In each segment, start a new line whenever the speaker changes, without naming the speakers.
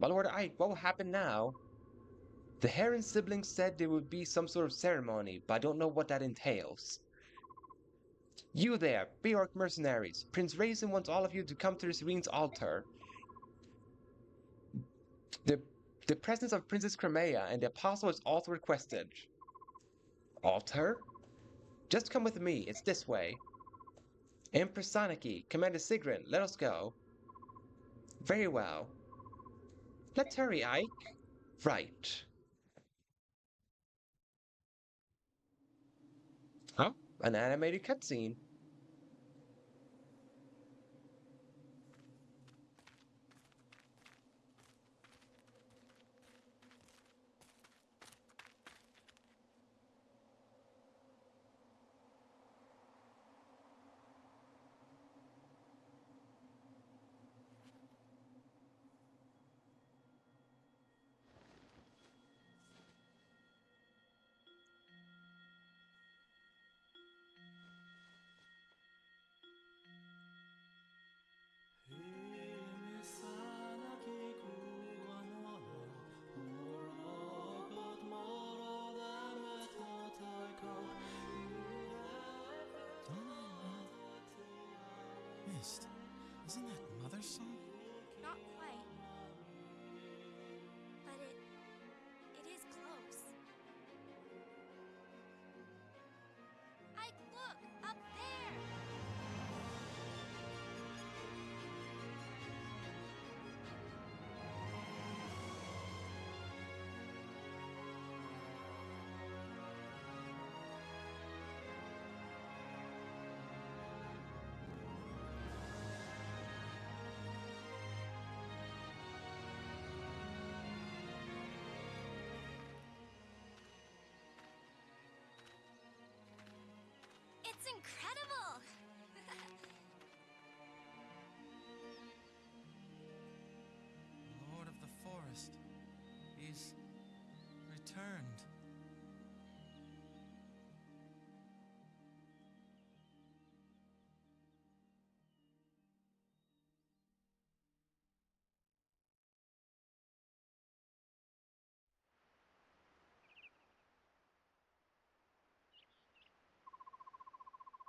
My Lord Ike, what will happen now? The Heron siblings said there would be some sort of ceremony, but I don't know what that entails. You there, Bjork mercenaries. Prince Raisin wants all of you to come to the Serene's altar. The, the presence of Princess Crimea and the Apostle is also requested. Altar? Just come with me, it's this way. Empress Saniki, Commander Sigrun, let us go. Very well. Let's hurry, Ike. Right. Huh? An animated cutscene.
Mist, isn't that Mother's song?
Not quite. But it is close. Ike, look! Up there! It's incredible!
Lord of the Forest. He's returned.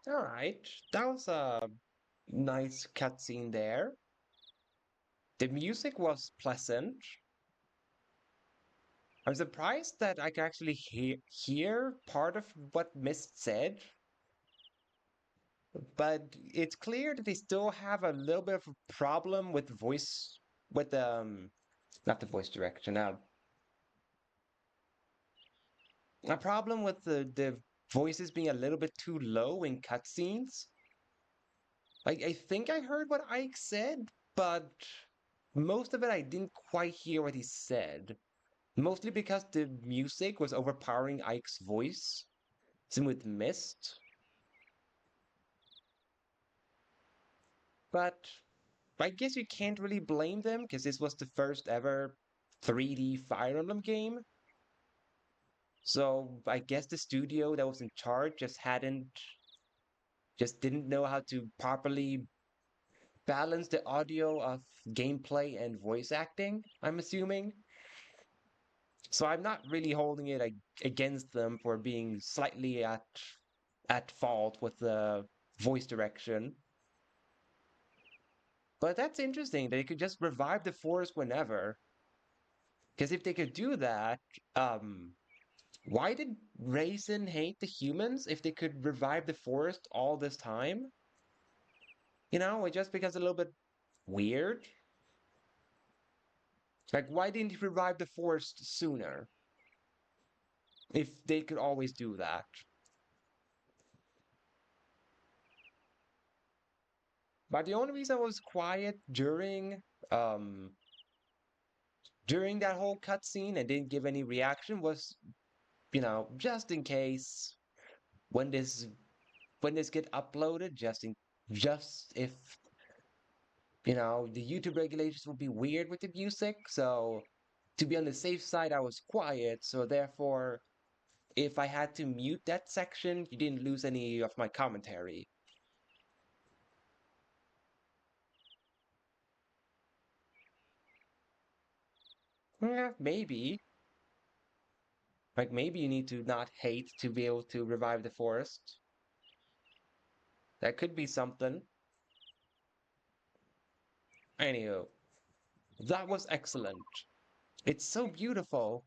Alright, that was a nice cutscene there. The music was pleasant. I'm surprised that I could actually hear part of what Mist said, but it's clear that they still have a little bit of a problem with voice, with not the voice direction, a problem with the voices being a little bit too low in cutscenes. Like, I think I heard what Ike said, but most of it I didn't quite hear what he said. Mostly because the music was overpowering Ike's voice. Same with Mist. But I guess you can't really blame them, because this was the first ever 3D Fire Emblem game. So I guess the studio that was in charge just didn't know how to properly balance the audio of gameplay and voice acting, I'm assuming. So I'm not really holding it against them for being slightly at fault with the voice direction. But that's interesting. They could just revive the forest whenever. Because if they could do that, um, why did Raisin hate the humans if they could revive the forest all this time? You know, just because it's a little bit weird. Like, why didn't he revive the forest sooner? If they could always do that. But the only reason I was quiet um during that whole cutscene and didn't give any reaction was, just in case when this get uploaded, just if the YouTube regulations would be weird with the music. So to be on the safe side, I was quiet. So therefore, if I had to mute that section, you didn't lose any of my commentary. Yeah, maybe. Like, maybe you need to not hate to be able to revive the forest. That could be something. Anywho, that was excellent. It's so beautiful.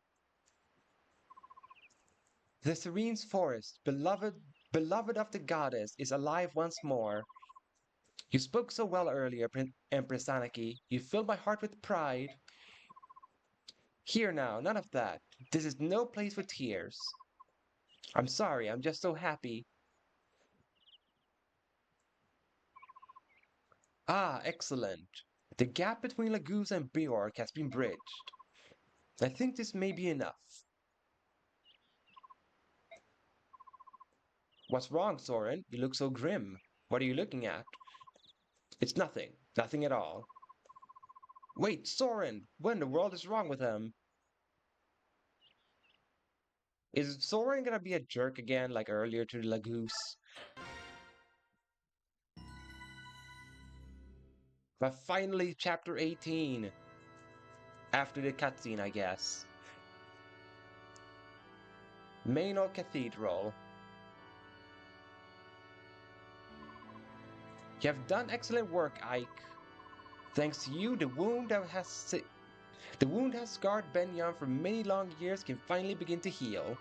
The serene forest, beloved of the goddess, is alive once more. You spoke so well earlier, Empress Anaki. You filled my heart with pride. Here now, none of that. This is no place for tears. I'm sorry, I'm just so happy. Ah, excellent. The gap between Laguz and Bjork has been bridged. I think this may be enough. What's wrong, Soren? You look so grim. What are you looking at? It's nothing. Nothing at all. Wait, Soren! What in the world is wrong with him? Is Soren gonna be a jerk again like earlier to Laguz? But finally, chapter 18. After the cutscene, I guess. Mainor Cathedral. You have done excellent work, Ike. Thanks to you, the wound has scarred Benyon for many long years can finally begin to heal.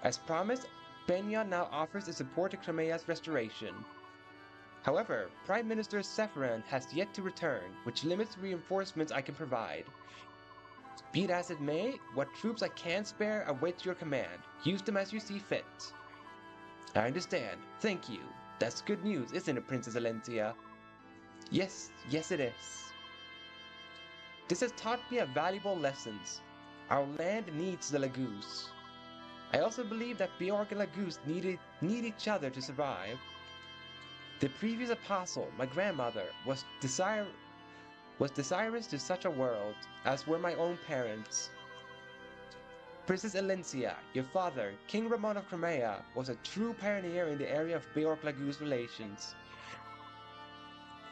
As promised, Benyon now offers its support to Crimea's restoration. However, Prime Minister Sephiron has yet to return, which limits the reinforcements I can provide. Be it as it may, what troops I can spare await your command. Use them as you see fit. I understand. Thank you. That's good news, isn't it, Princess Elincia? Yes, yes it is. This has taught me a valuable lessons. Our land needs the Laguz. I also believe that Bjork and Laguz need each other to survive. The previous apostle, my grandmother, was desirous to such a world, as were my own parents. Princess Elincia, your father, King Ramon of Crimea, was a true pioneer in the area of Bjork-Laguz relations.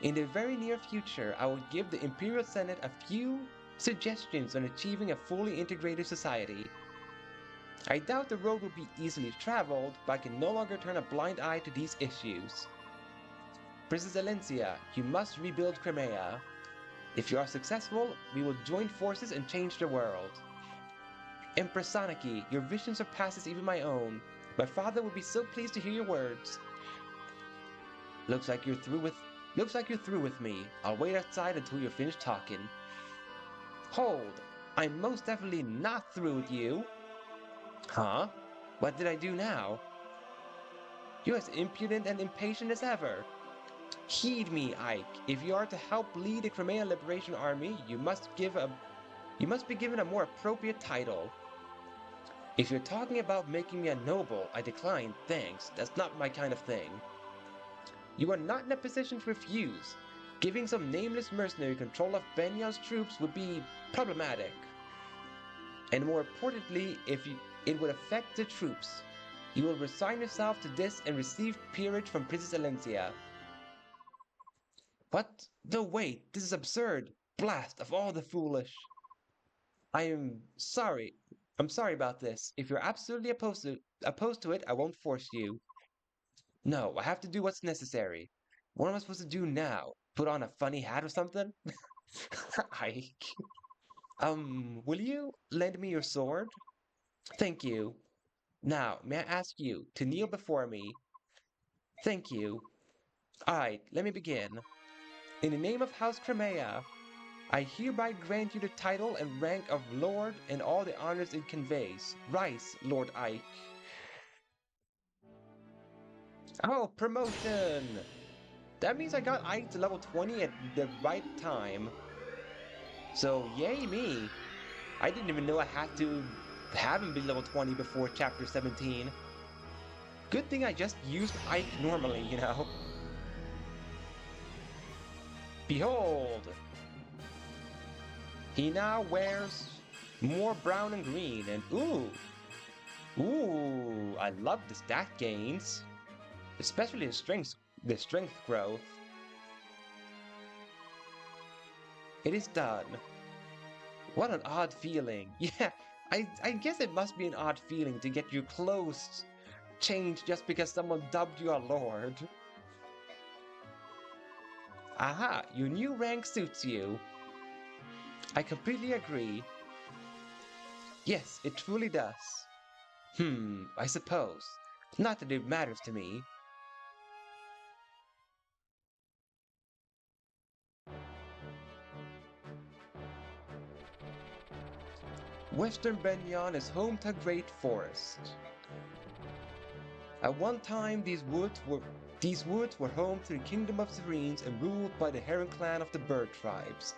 In the very near future, I will give the Imperial Senate a few suggestions on achieving a fully integrated society. I doubt the road will be easily traveled, but I can no longer turn a blind eye to these issues. Princess Elincia, you must rebuild Crimea. If you are successful, we will join forces and change the world. Empress Sanaki, your vision surpasses even my own. My father would be so pleased to hear your words. Looks like you're through with me. I'll wait outside until you're finished talking. Hold! I'm most definitely not through with you. Huh? What did I do now? You're as impudent and impatient as ever. Heed me, Ike. If you are to help lead the Crimean Liberation Army, you must be given a more appropriate title. If you're talking about making me a noble, I decline, thanks. That's not my kind of thing. You are not in a position to refuse. Giving some nameless mercenary control of Benyon's troops would be problematic. And more importantly, it would affect the troops. You will resign yourself to this and receive peerage from Princess Elincia. What? No, wait, this is absurd. Blast of all the foolish. I am sorry. I'm sorry about this. If you're absolutely opposed to it, I won't force you. No, I have to do what's necessary. What am I supposed to do now? Put on a funny hat or something? Ike. Will you lend me your sword? Thank you. Now, may I ask you to kneel before me? Thank you. Alright, let me begin. In the name of House Crimea, I hereby grant you the title and rank of Lord and all the honors it conveys. Rise, Lord Ike. Oh, promotion! That means I got Ike to level 20 at the right time. So, yay me! I didn't even know I had to have him be level 20 before chapter 17. Good thing I just used Ike normally, you know? Behold! He now wears more brown and green, and ooh, I love the stat gains. Especially the strength growth. It is done. What an odd feeling. Yeah, I guess it must be an odd feeling to get your clothes changed just because someone dubbed you a lord. Aha, your new rank suits you. I completely agree. Yes, it truly does. I suppose. Not that it matters to me. Western Benyon is home to a great forest. At one time, these woods were home to the Kingdom of Serenes and ruled by the Heron clan of the bird tribes.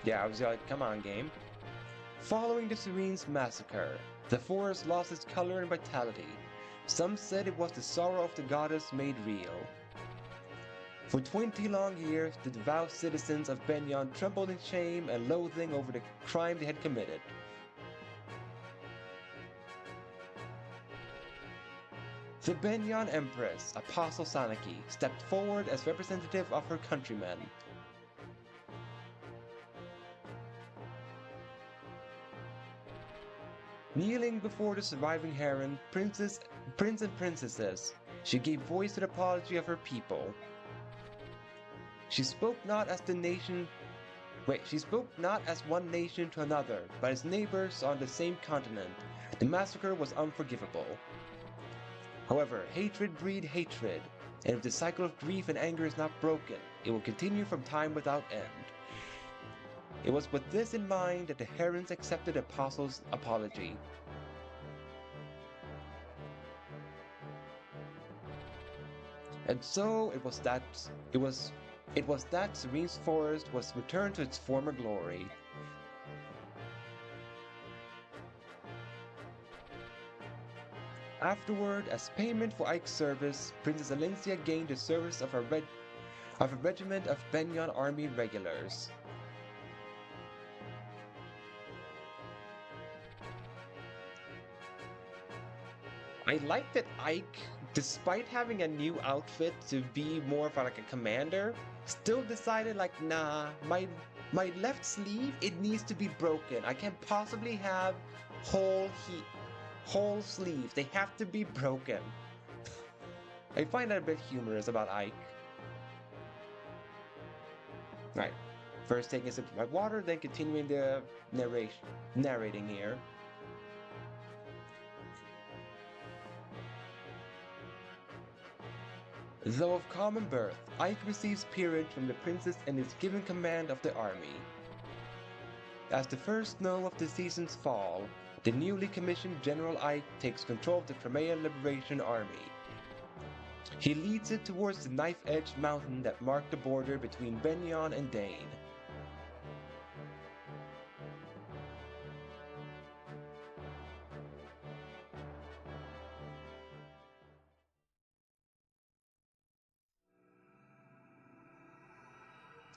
Yeah, I was like, come on, game. Following the Serenes massacre, the forest lost its color and vitality. Some said it was the sorrow of the goddess made real. For 20 long years, the devout citizens of Benyon trembled in shame and loathing over the crime they had committed. The Benyon Empress, Apostle Sanaki, stepped forward as representative of her countrymen. Kneeling before the surviving Heron, prince and princesses, she gave voice to the apology of her people. She spoke not as she spoke not as one nation to another, but as neighbors on the same continent. The massacre was unforgivable. However, hatred breeds hatred, and if the cycle of grief and anger is not broken, it will continue from time without end. It was with this in mind that the Herons accepted the Apostle's apology. And so it was that Serene's forest was returned to its former glory. Afterward, as payment for Ike's service, Princess Elincia gained the service of a regiment of Benyon army regulars. I like that Ike, despite having a new outfit to be more of like a commander, still decided like, nah, my left sleeve, it needs to be broken. I can't possibly have whole sleeves. They have to be broken. I find that a bit humorous about Ike. Right. First taking a sip of my water, then continuing the narrating here. Though of common birth, Ike receives peerage from the princess and is given command of the army. As the first snow of the seasons fall, the newly commissioned General Ike takes control of the Crimea Liberation Army. He leads it towards the knife-edged mountain that marked the border between Benyon and Dane.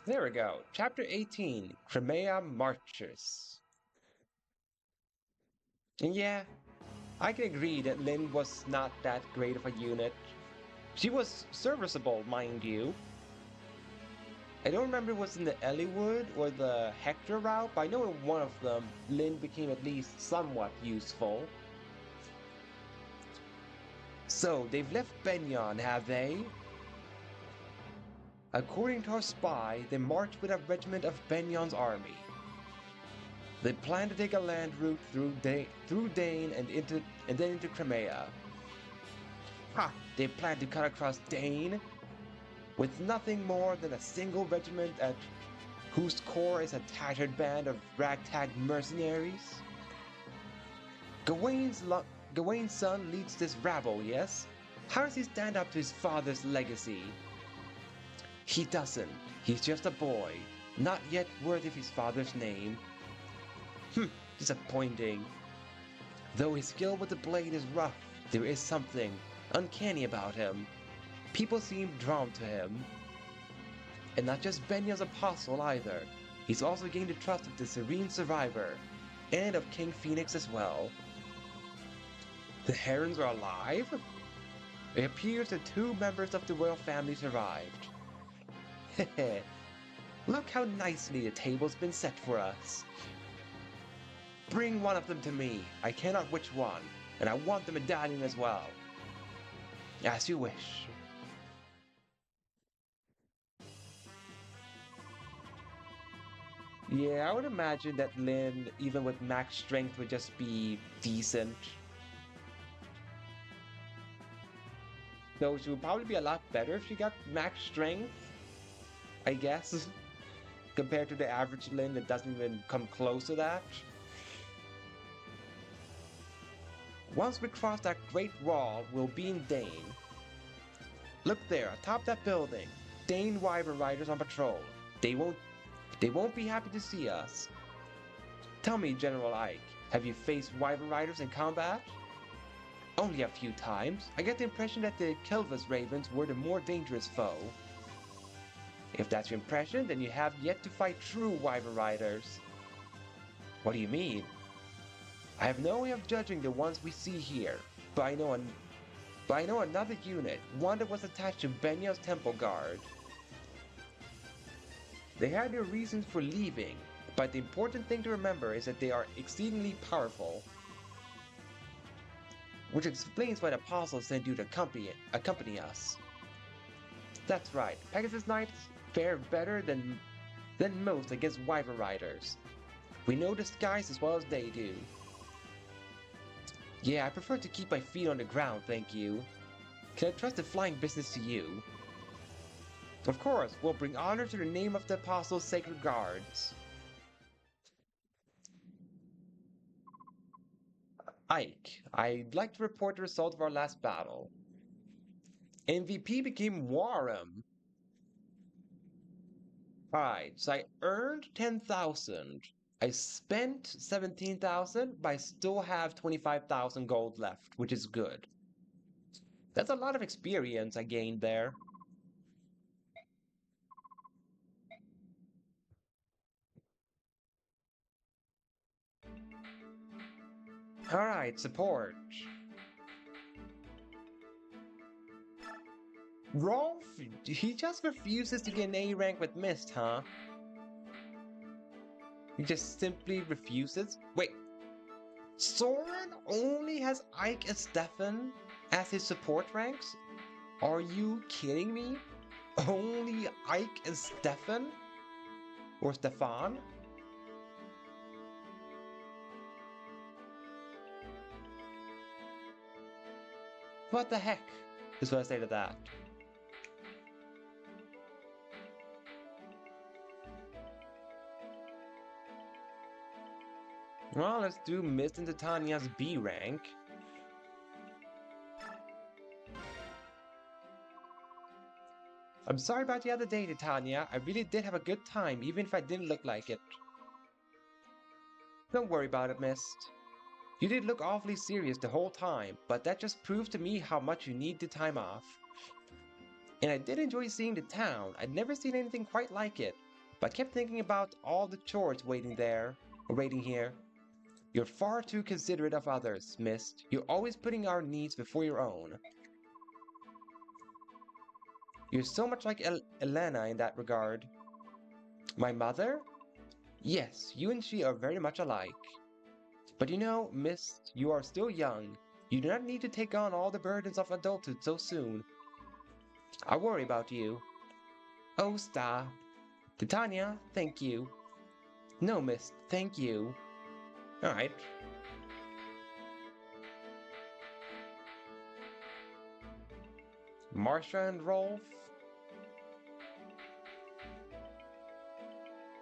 There we go. Chapter 18, Crimea Marches. And yeah, I can agree that Lynn was not that great of a unit. She was serviceable, mind you. I don't remember if it was in the Elliewood or the Hector route, but I know in one of them, Lynn became at least somewhat useful. So, they've left Benyon, have they? According to our spy, they marched with a regiment of Benyon's army. They plan to take a land route through Dane and then into Crimea. Ha! They plan to cut across Dane with nothing more than a single regiment at whose core is a tattered band of ragtag mercenaries? Gawain's son leads this rabble, yes? How does he stand up to his father's legacy? He doesn't. He's just a boy, not yet worthy of his father's name. Disappointing. Though his skill with the blade is rough, there is something uncanny about him. People seem drawn to him. And not just Benyon's apostle either. He's also gained the trust of the Serene Survivor, and of King Phoenix as well. The Herons are alive? It appears that two members of the royal family survived. Heh. Look how nicely the table's been set for us. Bring one of them to me. I cannot which one, and I want the medallion as well. As you wish. Yeah, I would imagine that Lynn, even with max strength, would just be decent. Though she would probably be a lot better if she got max strength, I guess, compared to the average Lynn that doesn't even come close to that. Once we cross that great wall, we'll be in Dane. Look there, atop that building. Dane Wyvern Riders on patrol. They won't be happy to see us. Tell me, General Ike, have you faced Wyvern Riders in combat? Only a few times. I get the impression that the Kelvis Ravens were the more dangerous foe. If that's your impression, then you have yet to fight true Wyvern Riders. What do you mean? I have no way of judging the ones we see here, but I know another unit, one that was attached to Benya's Temple Guard. They had their reasons for leaving, but the important thing to remember is that they are exceedingly powerful. Which explains why the apostles sent you to accompany us. That's right, Pegasus Knights fare better than most against Wyvern Riders. We know the skies as well as they do. Yeah, I prefer to keep my feet on the ground, thank you. Can I trust the flying business to you? Of course, we'll bring honor to the name of the Apostles' Sacred Guards. Ike, I'd like to report the result of our last battle. MVP became Warham. Alright, so I earned 10,000. I spent 17,000, but I still have 25,000 gold left, which is good. That's a lot of experience I gained there. Alright, support. Rolf, he just refuses to get an A rank with Mist, huh? He just simply refuses? Wait, Soren only has Ike and Stefan as his support ranks? Are you kidding me? Only Ike and Stefan? Or Stefan? What the heck is what I say to that. Well, let's do Mist and Titania's B rank. I'm sorry about the other day, Titania. I really did have a good time, even if I didn't look like it. Don't worry about it, Mist. You did look awfully serious the whole time, but that just proves to me how much you need the time off. And I did enjoy seeing the town. I'd never seen anything quite like it, but kept thinking about all the chores waiting here. You're far too considerate of others, Mist. You're always putting our needs before your own. You're so much like Elena in that regard. My mother? Yes, you and she are very much alike. But you know, Mist, you are still young. You do not need to take on all the burdens of adulthood so soon. I worry about you. Oh, stop. Titania, thank you. No, Mist, thank you. Alright. Marsha and Rolf?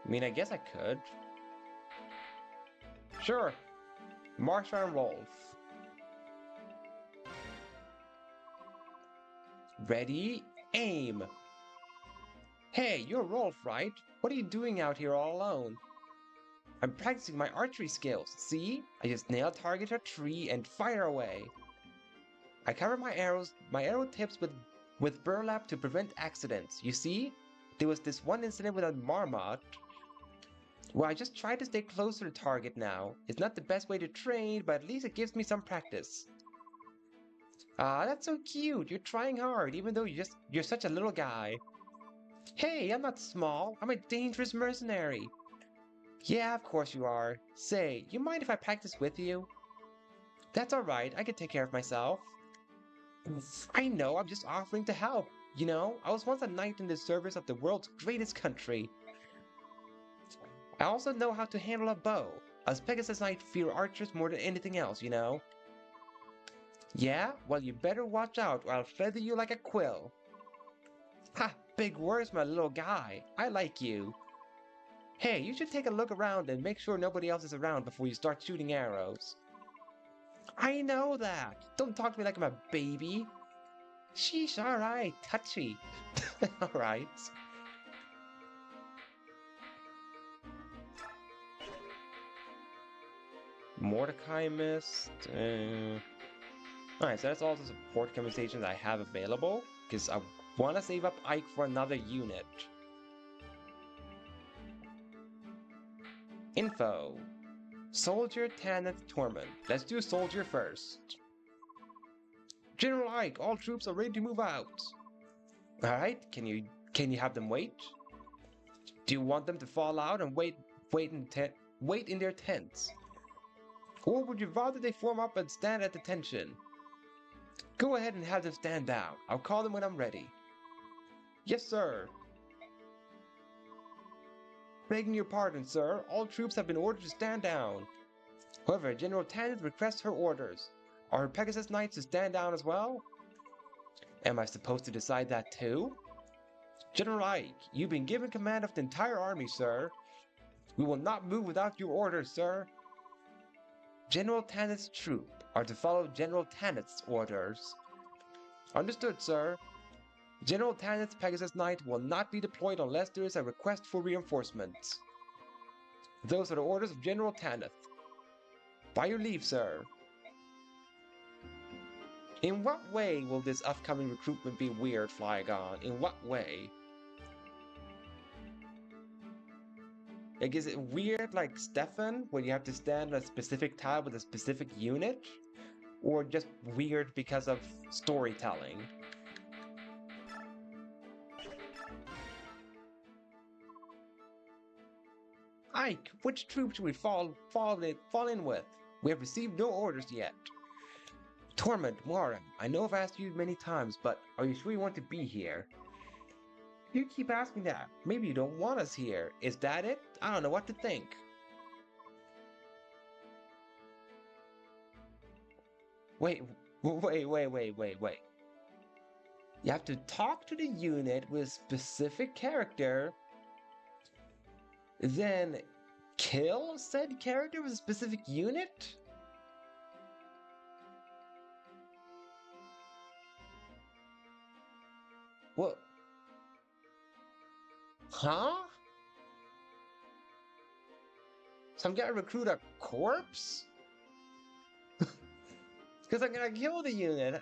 I mean, I guess I could. Sure. Marsha and Rolf. Ready, aim! Hey, you're Rolf, right? What are you doing out here all alone? I'm practicing my archery skills, see? I just nail target a tree and fire away. I cover my arrow tips with burlap to prevent accidents, you see? There was this one incident with a marmot. Well, I just try to stay close to the target now. It's not the best way to train, but at least it gives me some practice. Ah, that's so cute. You're trying hard, even though you're such a little guy. Hey, I'm not small. I'm a dangerous mercenary. Yeah, of course you are. Say, you mind if I practice with you? That's alright, I can take care of myself. I know, I'm just offering to help. You know, I was once a knight in the service of the world's greatest country. I also know how to handle a bow. As Pegasus Knight fear archers more than anything else, you know? Yeah? Well, you better watch out or I'll feather you like a quill. Ha! Big words, my little guy. I like you. Hey, you should take a look around and make sure nobody else is around before you start shooting arrows. I know that. Don't talk to me like I'm a baby. Sheesh, alright, touchy. Alright. Mordecai missed. Alright, so that's all the support conversations I have available, because I want to save up Ike for another unit. Info. Soldier Tanith Torment. Let's do Soldier first. General Ike, all troops are ready to move out. Alright, can you have them wait? Do you want them to fall out and wait in their tents? Or would you rather they form up and stand at attention? Go ahead and have them stand down. I'll call them when I'm ready. Yes, sir. Begging your pardon, sir. All troops have been ordered to stand down. However, General Tanith requests her orders. Are her Pegasus Knights to stand down as well? Am I supposed to decide that too? General Ike, you've been given command of the entire army, sir. We will not move without your orders, sir. General Tanith's troops are to follow General Tanith's orders. Understood, sir. General Tanith's Pegasus Knight will not be deployed unless there is a request for reinforcements. Those are the orders of General Tanith. By your leave, sir. In what way will this upcoming recruitment be weird, Flygon? In what way? Like, is it weird like Stefan, where you have to stand on a specific tile with a specific unit? Or just weird because of storytelling? Ike, which troops should we fall in with? We have received no orders yet. Torment, Warren, I know I've asked you many times, but are you sure you want to be here? You keep asking that. Maybe you don't want us here. Is that it? I don't know what to think. Wait. You have to talk to the unit with a specific character, then kill said character with a specific unit? What? Huh? So I'm gonna recruit a corpse? Because I'm gonna kill the unit.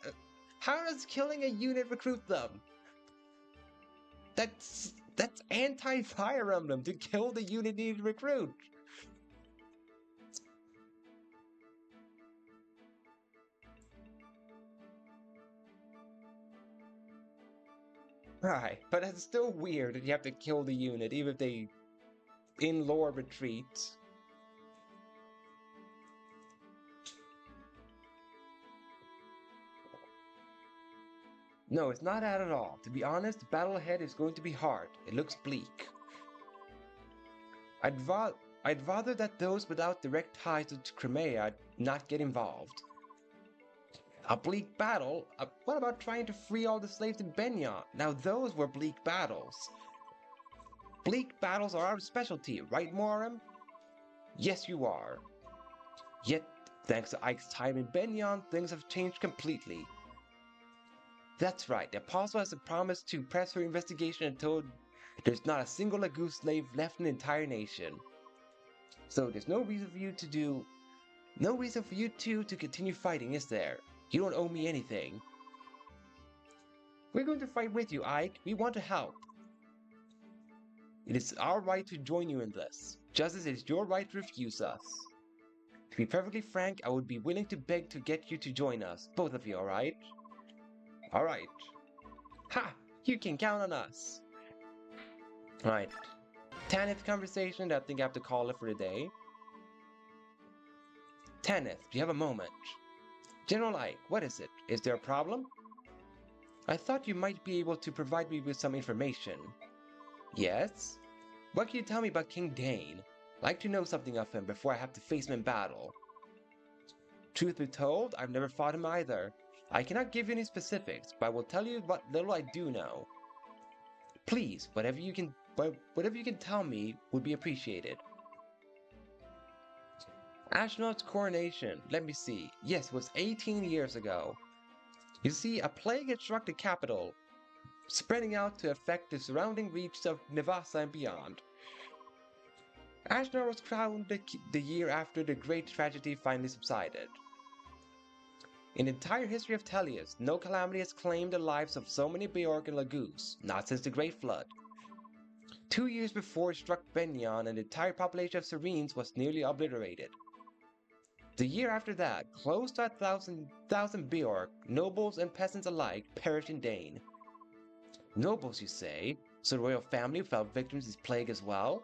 How does killing a unit recruit them? That's anti-Fire Emblem to kill the unit needed to recruit. Right, but it's still weird that you have to kill the unit, even if they in lore retreat. No, it's not that at all. To be honest, the battle ahead is going to be hard. It looks bleak. I'd rather that those without direct ties to Crimea not get involved. A bleak battle? What about trying to free all the slaves in Benyon? Now those were bleak battles. Bleak battles are our specialty, right, Moram? Yes, you are. Yet, thanks to Ike's time in Benyon, things have changed completely. That's right, the Apostle has promised to press her investigation until there's not a single Lagoose slave left in the entire nation. So there's no reason for you to continue fighting, is there? You don't owe me anything. We're going to fight with you, Ike. We want to help. It is our right to join you in this, just as it is your right to refuse us. To be perfectly frank, I would be willing to beg to get you to join us, both of you, alright? Alright. Ha! You can count on us. Alright. 10th conversation, I think I have to call it for the day. 10th, do you have a moment? General Ike, what is it? Is there a problem? I thought you might be able to provide me with some information. Yes? What can you tell me about King Dane? I'd like to know something of him before I have to face him in battle. Truth be told, I've never fought him either. I cannot give you any specifics, but I will tell you what little I do know. Please, whatever you can tell me would be appreciated. Ashnod's coronation, let me see. Yes, it was 18 years ago. You see, a plague had struck the capital, spreading out to affect the surrounding reaches of Nivasa and beyond. Ashnod was crowned the year after the great tragedy finally subsided. In the entire history of Tellius, no calamity has claimed the lives of so many Beorg and Lagoos, not since the Great Flood. 2 years before it struck Benyon, and the entire population of Serenes was nearly obliterated. The year after that, close to 1,000 Beorg, nobles and peasants alike, perished in Dane. Nobles, you say? So the royal family fell victims to this plague as well?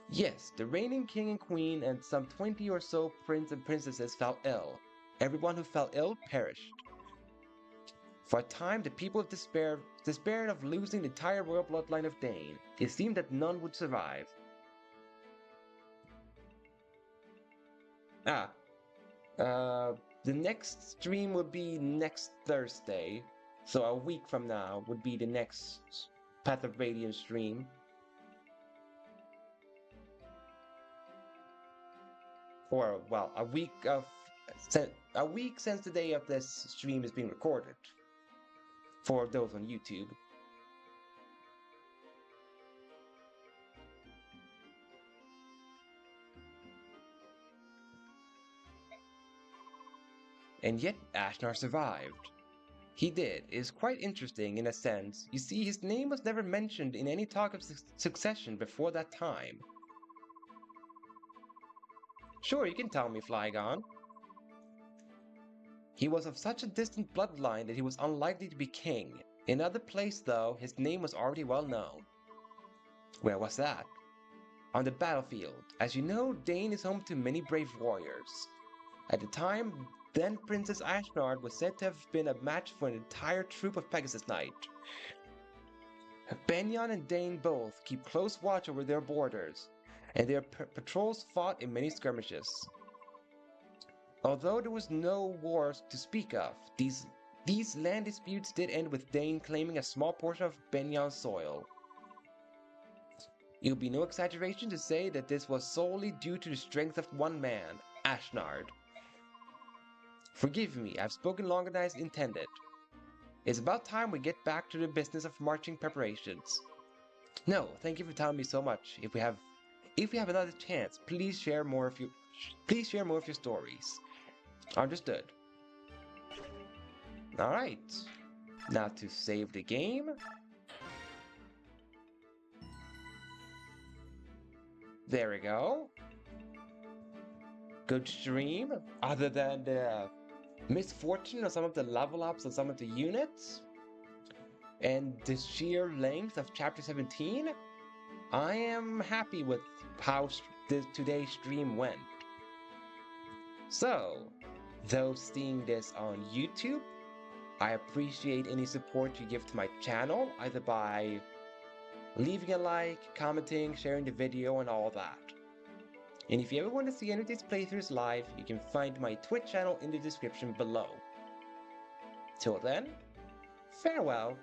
Yes, the reigning king and queen and some 20 or so prince and princesses fell ill. Everyone who fell ill perished. For a time, the people despaired of losing the entire royal bloodline of Dane. It seemed that none would survive. The next stream would be next Thursday. So a week from now would be the next Path of Radiance stream. Or, well, a week since the day of this stream is being recorded. For those on YouTube. And yet Ashnod survived. He did. It is quite interesting in a sense. You see, his name was never mentioned in any talk of succession before that time. Sure, you can tell me, Flygon. He was of such a distant bloodline that he was unlikely to be king. In another place, though, his name was already well known. Where was that? On the battlefield. As you know, Dane is home to many brave warriors. At the time, then Princess Ashnod was said to have been a match for an entire troop of Pegasus Knight. Benyon and Dane both keep close watch over their borders, and their patrols fought in many skirmishes. Although there was no wars to speak of, these land disputes did end with Dane claiming a small portion of Benyon's soil. It would be no exaggeration to say that this was solely due to the strength of one man, Ashnod. Forgive me, I've spoken longer than I intended. It's about time we get back to the business of marching preparations. No, thank you for telling me so much. If we have another chance, please share more of your stories. Understood. Alright. Now to save the game. There we go. Good stream. Other than the misfortune of some of the level ups of some of the units and the sheer length of chapter 17, I am happy with how today's stream went. So, those seeing this on YouTube, I appreciate any support you give to my channel, either by leaving a like, commenting, sharing the video, and all that. And if you ever want to see any of these playthroughs live, you can find my Twitch channel in the description below. Till then, farewell.